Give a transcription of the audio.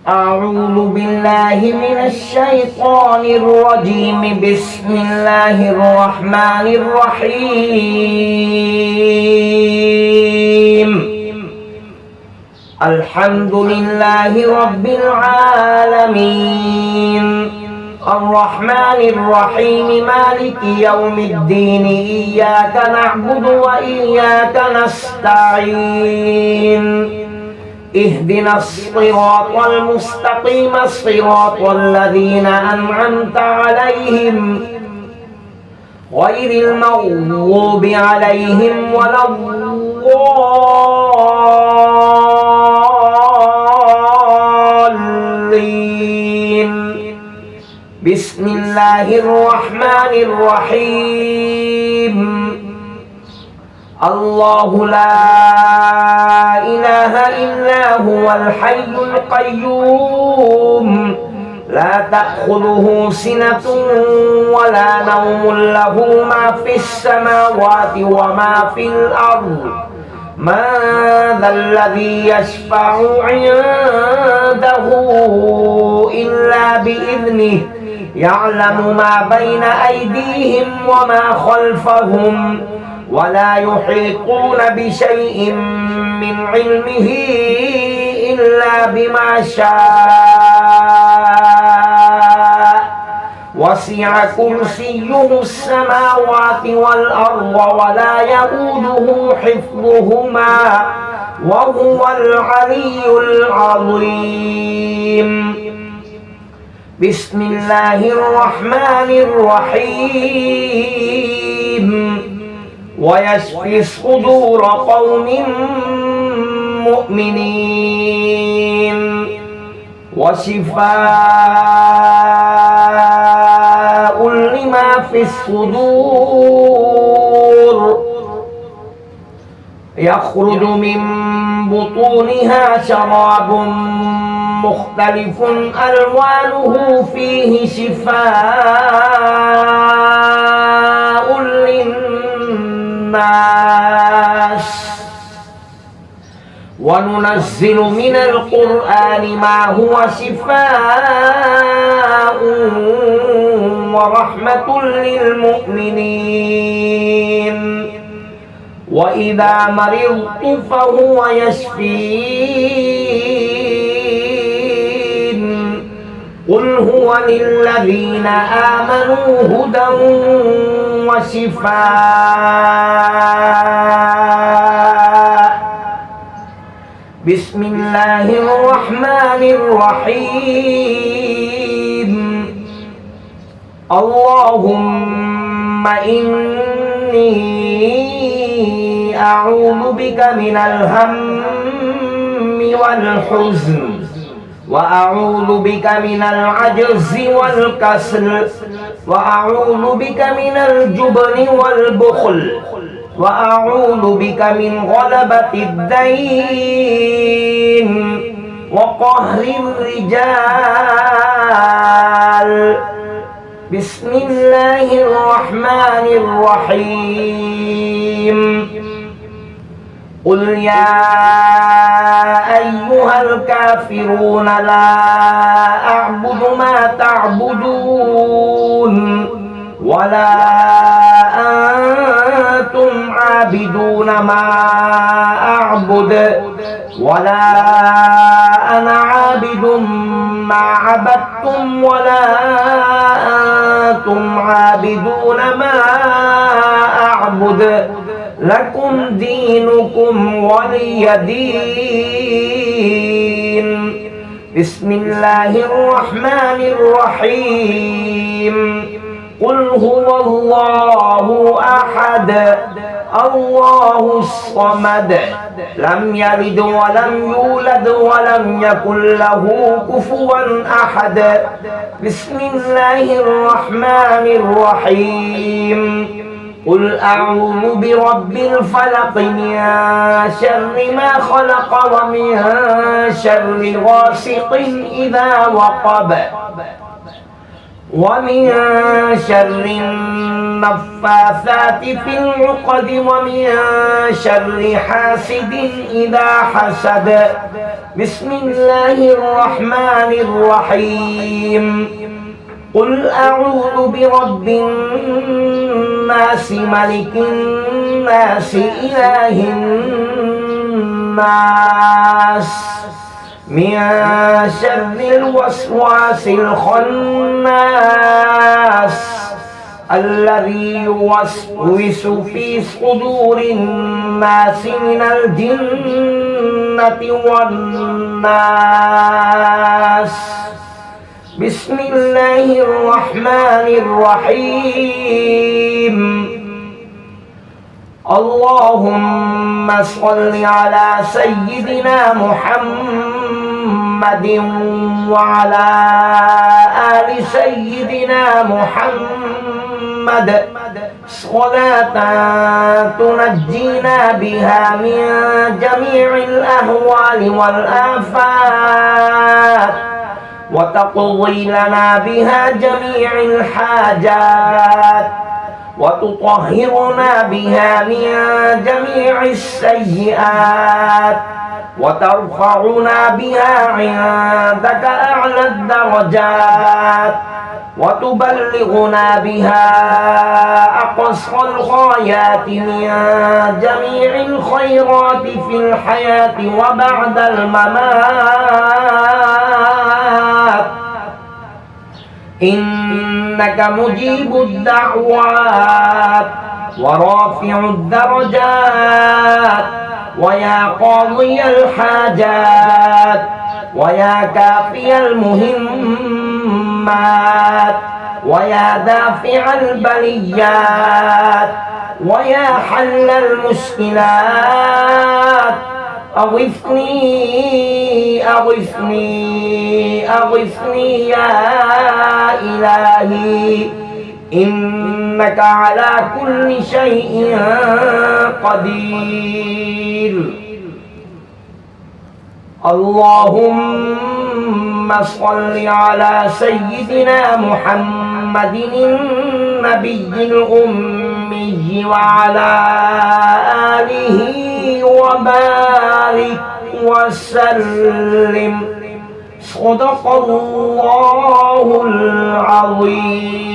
أعوذ بالله من الشيطان الرجيم. بسم الله الرحمن الرحيم. الحمد لله رب العالمين، الرحمن الرحيم، مالك يوم الدين. إياك نعبد وإياك نستعين. اهدنا الصراط المستقيم، صراط الذين أنعمت عليهم غير المغضوب عليهم ولا الضالين. بسم الله الرحمن الرحيم. الله لا إله إلا هو الحي القيوم، لا تأخذه سنة ولا نوم، له ما في السماوات وما في الأرض. من ذا الذي يشفع عنده إلا بإذنه، يعلم ما بين أيديهم وما خلفهم، ولا يحيطون بشيء من علمه إلا بما شاء. وسع كرسيه السماوات والأرض ولا يؤوده حفظهما وهو العلي العظيم. بسم الله الرحمن الرحيم. ويشفي صدور قوم مؤمنين، وشفاء لما في الصدور. يخرج من بطونها شراب مختلف ألوانه فيه شفاء للناس. وننزل من القرآن ما هو شفاء ورحمة للمؤمنين. وإذا مرضت فهو يشفين. قل هو للذين آمنوا هدى وشفاء. بسم الله الرحمن الرحيم. اللهم إني أعوذ بك من الهم والحزن، وأعوذ بك من العجز والكسل، وأعوذ بك من الجبن والبخل، وأعوذ بك من غلبة الدين وقهر الرجال. بسم الله الرحمن الرحيم. قل يا أيها الكافرون لا أعبد ما تعبدون، ولا أنتم عابدون ما أعبد، ولا أنا عابد ما عبدتم، ولا أنتم عابدون ما أعبد. لكم دينكم ولي دين. بسم الله الرحمن الرحيم. قل هو الله أحد، الله الصمد، لم يلد ولم يولد ولم يكن له كفوا أحد. بسم الله الرحمن الرحيم. قل أعوذ برب الفلق، من شر ما خلق، ومن شر غاسق إذا وقب، ومن شر النفاثات في العقد ومن شر حاسد إذا حسد. بسم الله الرحمن الرحيم. قل أعوذ برب الناس ملك الناس إله الناس من شر الوسواس الخناس الذي يوسوس في صدور الناس من الجنة والناس. بسم الله الرحمن الرحيم. اللهم صل على سيدنا محمد وعلى آل سيدنا محمد صلاة تنجينا بها من جميع الأهوال والآفات وتقضي لنا بها جميع الحاجات وتطهرنا بها من جميع السيئات وترفعنا بها عندك أعلى الدرجات وتبلغنا بها أقصى الغايات من جميع الخيرات في الحياة وبعد الممات. إنك مجيب الدعوات ورافع الدرجات ويا قاضي الحاجات ويا كافي المهمات ويا دافع البليات ويا حل المشكلات. أغثني أغثني أغثني يا إلهي إنك على كل شيء قدير. اللهم صل على سيدنا محمد النبي الأمي وعلى آله وبارك وسلم. صدق الله العظيم.